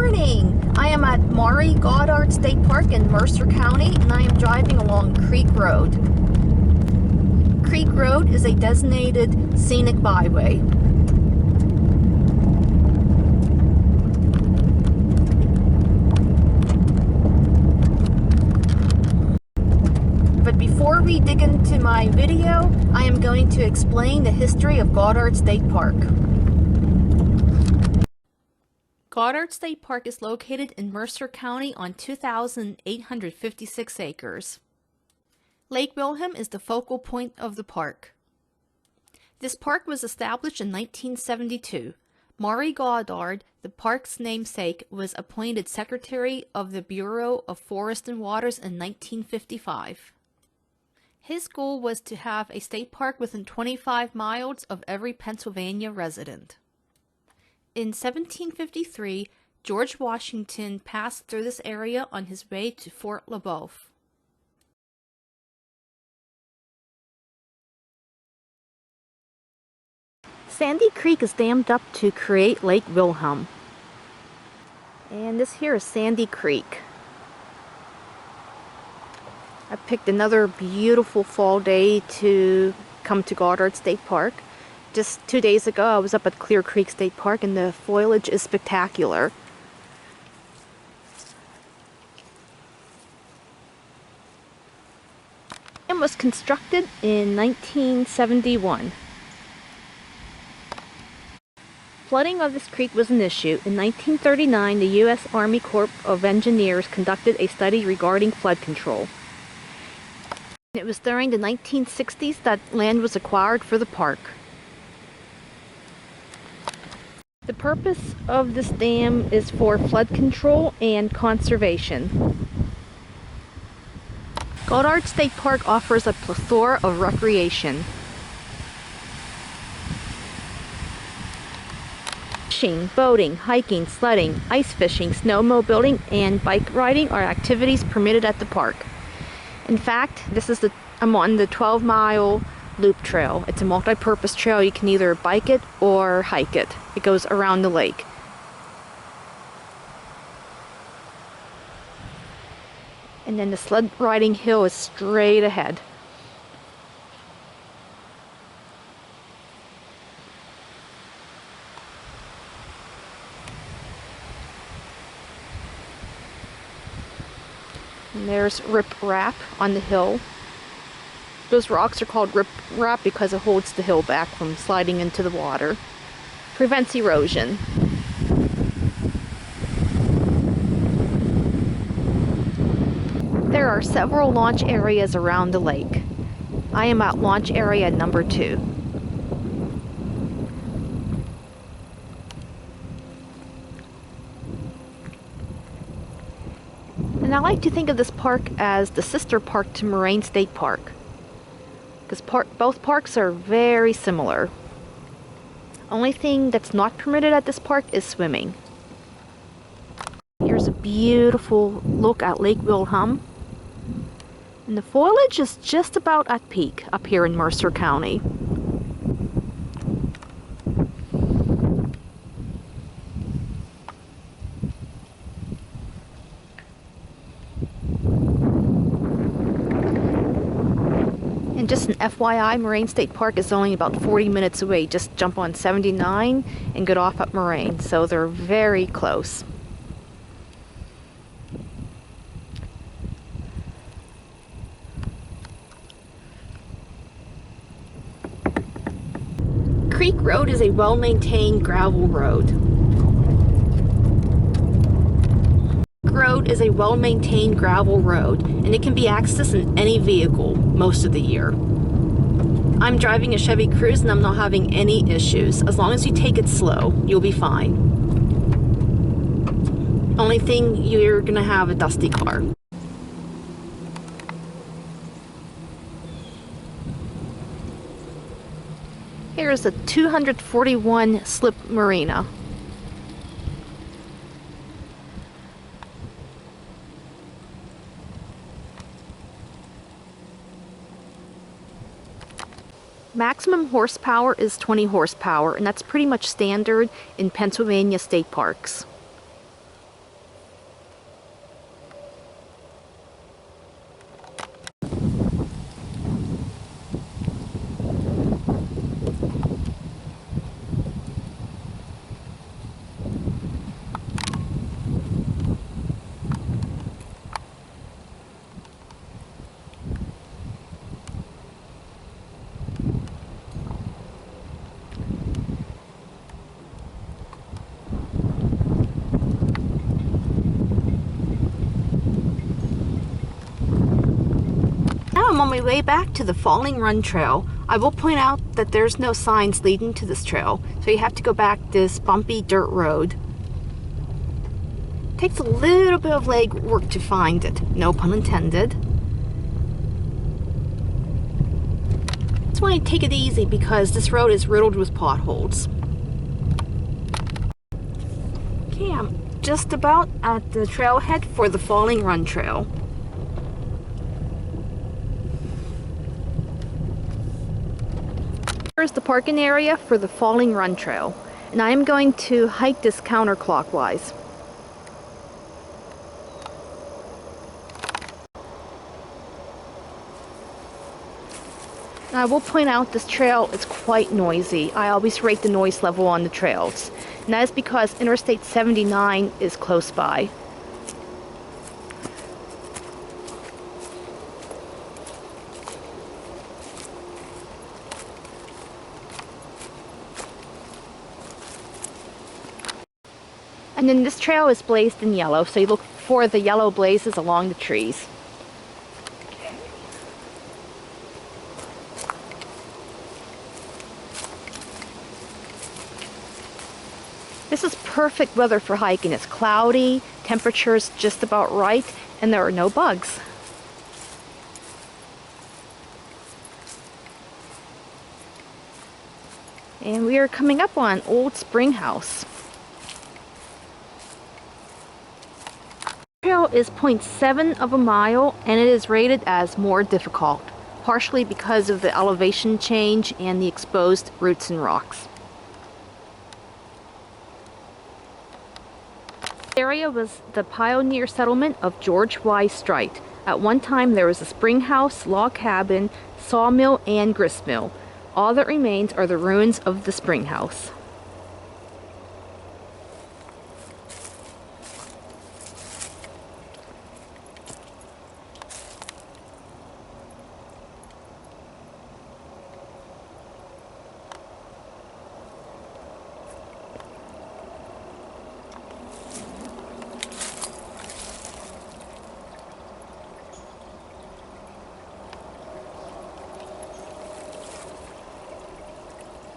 morning! I am at Goddard State Park in Mercer County, and I am driving along Creek Road. Creek Road is a designated scenic byway. But before we dig into my video, I am going to explain the history of Goddard State Park. Goddard State Park is located in Mercer County on 2,856 acres. Lake Wilhelm is the focal point of the park. This park was established in 1972. Maury Goddard, the park's namesake, was appointed Secretary of the Bureau of Forest and Waters in 1955. His goal was to have a state park within 25 miles of every Pennsylvania resident. In 1753, George Washington passed through this area on his way to Fort LeBoeuf. Sandy Creek is dammed up to create Lake Wilhelm. And this here is Sandy Creek. I picked another beautiful fall day to come to Goddard State Park. Just 2 days ago, I was up at Clear Creek State Park, and the foliage is spectacular. The dam was constructed in 1971. Flooding of this creek was an issue. In 1939, the U.S. Army Corps of Engineers conducted a study regarding flood control. It was during the 1960s that land was acquired for the park. The purpose of this dam is for flood control and conservation. Goddard State Park offers a plethora of recreation. Fishing, boating, hiking, sledding, ice fishing, snowmobiling, and bike riding are activities permitted at the park. In fact, I'm on the 12-mile loop trail. It's a multi-purpose trail. You can either bike it or hike it. It goes around the lake. And then the sled riding hill is straight ahead. And there's Rip Rap on the hill. Those rocks are called Rip Rap because it holds the hill back from sliding into the water. Prevents erosion. There are several launch areas around the lake. I am at launch area number 2. And I like to think of this park as the sister park to Moraine State Park, because both parks are very similar. Only thing that's not permitted at this park is swimming. Here's a beautiful look at Lake Wilhelm. And the foliage is just about at peak up here in Mercer County. And just an FYI, Moraine State Park is only about 40 minutes away. Just jump on 79 and get off at Moraine, so they're very close. Creek Road is a well-maintained gravel road. Road is a well-maintained gravel road, and it can be accessed in any vehicle most of the year. I'm driving a Chevy Cruze and I'm not having any issues. As long as you take it slow, you'll be fine. Only thing, you're gonna have a dusty car. Here's a 241 slip marina. Maximum horsepower is 20 horsepower, and that's pretty much standard in Pennsylvania state parks. on my way back to the Falling Run Trail, I will point out that there's no signs leading to this trail, so you have to go back this bumpy dirt road. Takes a little bit of leg work to find it, no pun intended. Just want to take it easy because this road is riddled with potholes. Okay, I'm just about at the trailhead for the Falling Run Trail. Here's the parking area for the Falling Run Trail, and I am going to hike this counterclockwise. I will point out this trail is quite noisy. I always rate the noise level on the trails, and that is because Interstate 79 is close by. And then this trail is blazed in yellow, so you look for the yellow blazes along the trees. This is perfect weather for hiking. It's cloudy, temperature's just about right, and there are no bugs. And we are coming up on Old Spring House. The trail is 0.7 of a mile, and it is rated as more difficult, partially because of the elevation change and the exposed roots and rocks. The area was the pioneer settlement of George Y. Strite. At one time there was a spring house, log cabin, sawmill, and grist mill. All that remains are the ruins of the spring house.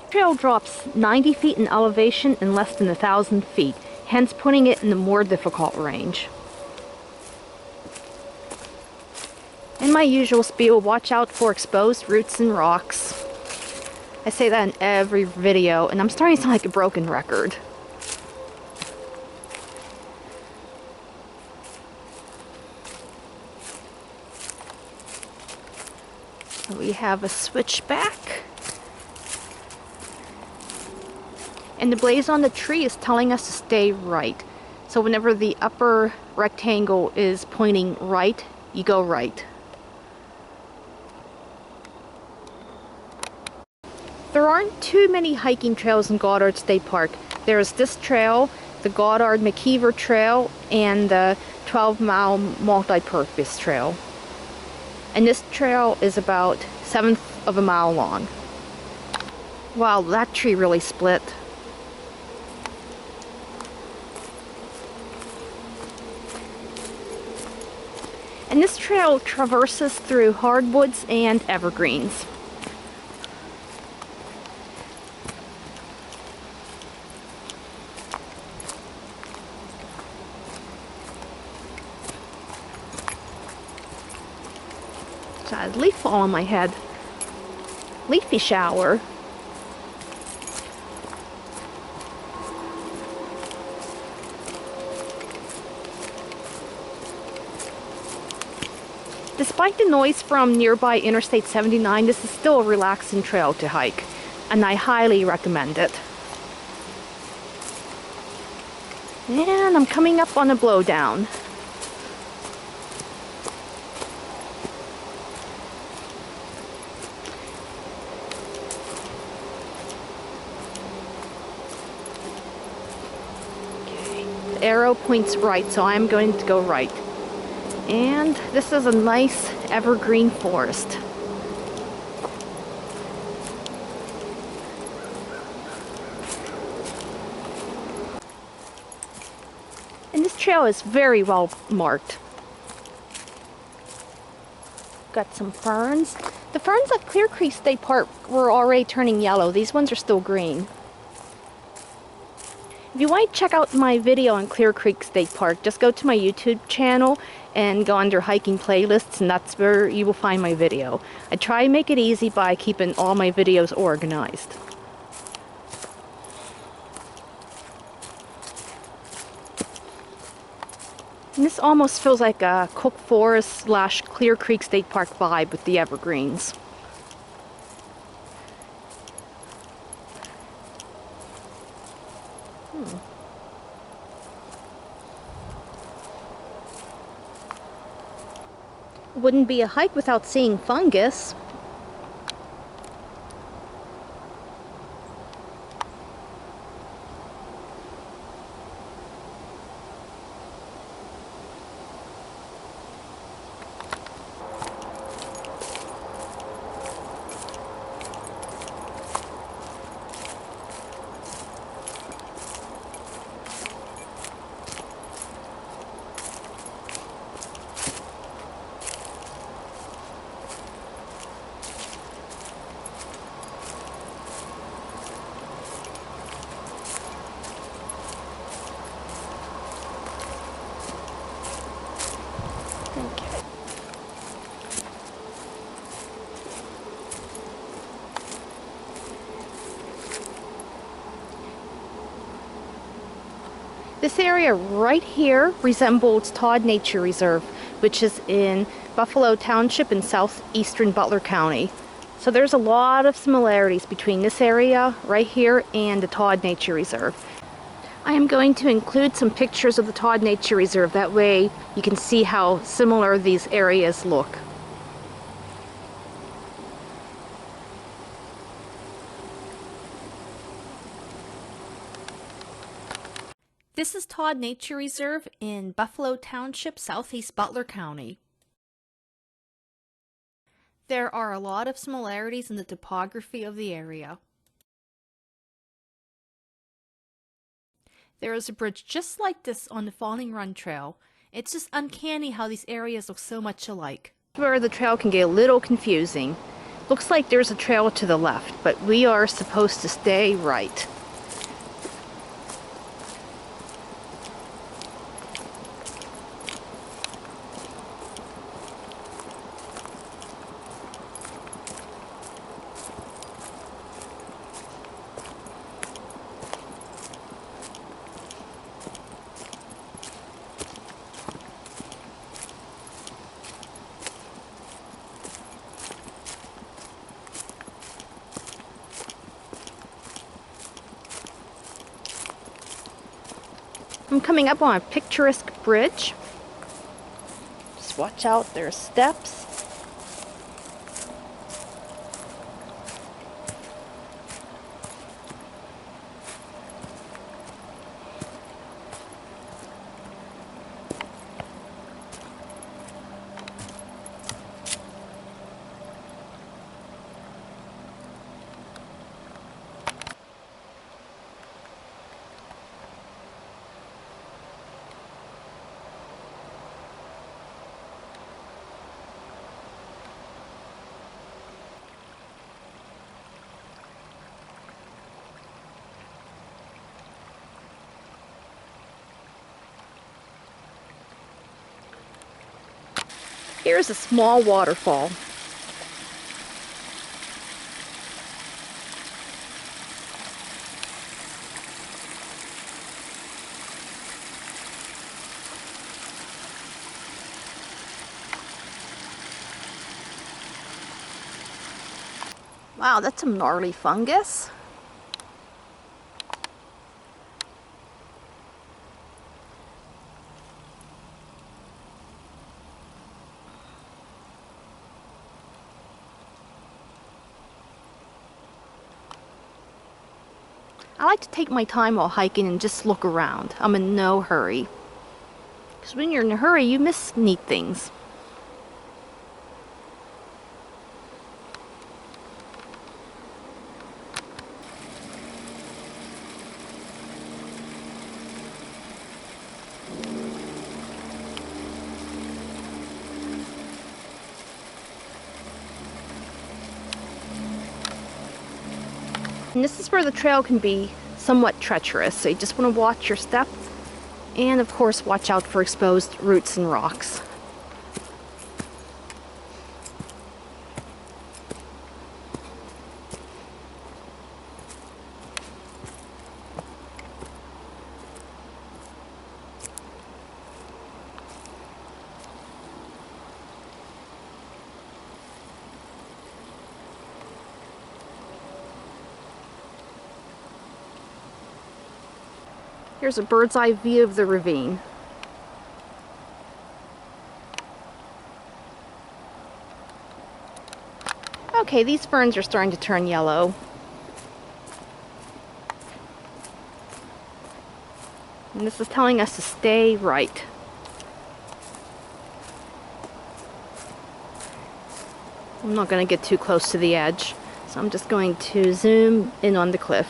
The trail drops 90 feet in elevation in less than 1,000 feet, hence putting it in the more difficult range. In my usual spiel, watch out for exposed roots and rocks. I say that in every video, and I'm starting to sound like a broken record. We have a switchback. And the blaze on the tree is telling us to stay right. So whenever the upper rectangle is pointing right, you go right. There aren't too many hiking trails in Goddard State Park. There's this trail, the Goddard McKeever Trail, and the 12-mile multi-purpose trail. And this trail is about 1/7 of a mile long. Wow, that tree really split. And this trail traverses through hardwoods and evergreens. So I had a leaf fall on my head. Leafy shower. Despite the noise from nearby Interstate 79, this is still a relaxing trail to hike, and I highly recommend it. And I'm coming up on a blowdown. Okay, the arrow points right, so I'm going to go right. And this is a nice evergreen forest. And this trail is very well marked. got some ferns. The ferns at Clear Creek State Park were already turning yellow. These ones are still green. If you want to check out my video on Clear Creek State Park, just go to my YouTube channel and go under hiking playlists, and that's where you will find my video. I try to make it easy by keeping all my videos organized. And this almost feels like a Cook Forest / Clear Creek State Park vibe with the evergreens. Wouldn't be a hike without seeing fungus. This area right here resembles Todd Nature Reserve, which is in Buffalo Township in southeastern Butler County. So there's a lot of similarities between this area right here and the Todd Nature Reserve. I am going to include some pictures of the Todd Nature Reserve. That way you can see how similar these areas look. This is Todd Nature Reserve in Buffalo Township, southeast Butler County. There are a lot of similarities in the topography of the area. There is a bridge just like this on the Falling Run Trail. It's just uncanny how these areas look so much alike. Where the trail can get a little confusing. Looks like there's a trail to the left, but we are supposed to stay right. I'm coming up on a picturesque bridge. Just watch out, there's steps. Here's a small waterfall. Wow, that's some gnarly fungus. I like to take my time while hiking and just look around. I'm in no hurry. Because when you're in a hurry, you miss neat things. And this is where the trail can be somewhat treacherous, so you just want to watch your step and of course watch out for exposed roots and rocks. Here's a bird's eye view of the ravine. Okay, these ferns are starting to turn yellow. And this is telling us to stay right. I'm not going to get too close to the edge, so I'm just going to zoom in on the cliff.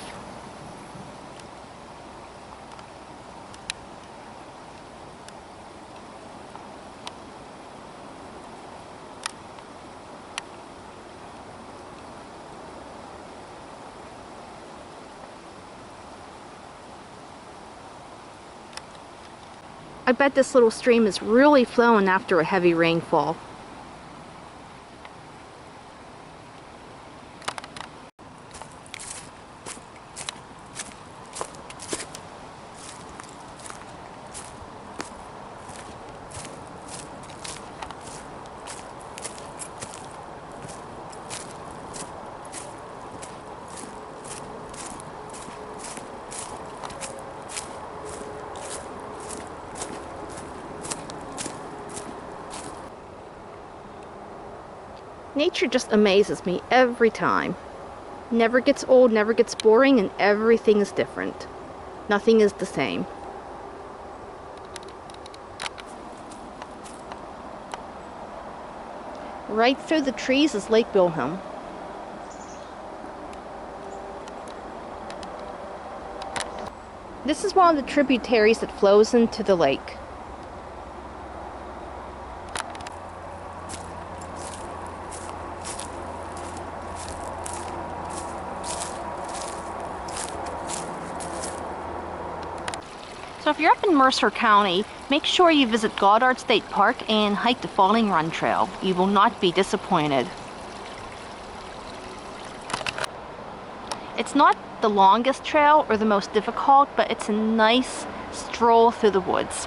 I bet this little stream is really flowing after a heavy rainfall. Nature just amazes me every time. Never gets old, never gets boring, and everything is different. Nothing is the same. Right through the trees is Lake Wilhelm. This is one of the tributaries that flows into the lake. So if you're up in Mercer County, make sure you visit Goddard State Park and hike the Falling Run Trail. You will not be disappointed. It's not the longest trail or the most difficult, but it's a nice stroll through the woods.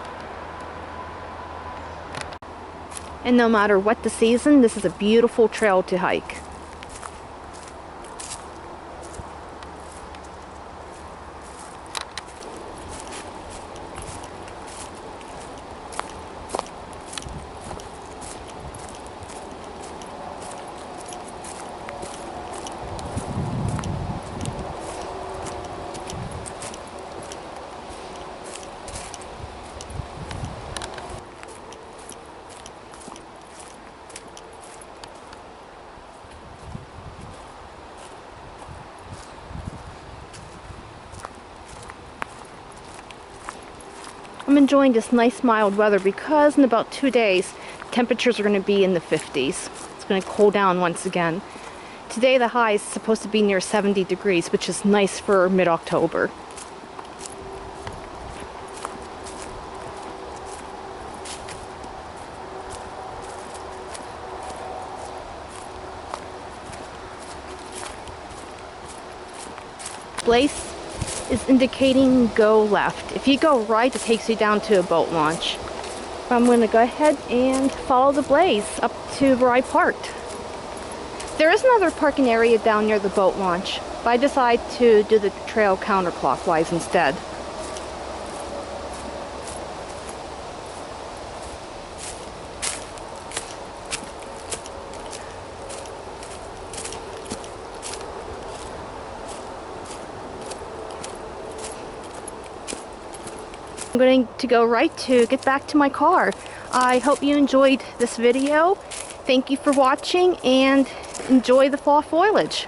And no matter what the season, this is a beautiful trail to hike. I'm enjoying this nice mild weather because in about 2 days, temperatures are going to be in the 50s. It's going to cool down once again. Today the high is supposed to be near 70 degrees, which is nice for mid-October. Place is indicating go left. If you go right, it takes you down to a boat launch. I'm going to go ahead and follow the blaze up to where I parked. There is another parking area down near the boat launch, but I decided to do the trail counterclockwise instead. I'm going to go right to get back to my car. I hope you enjoyed this video. Thank you for watching and enjoy the fall foliage.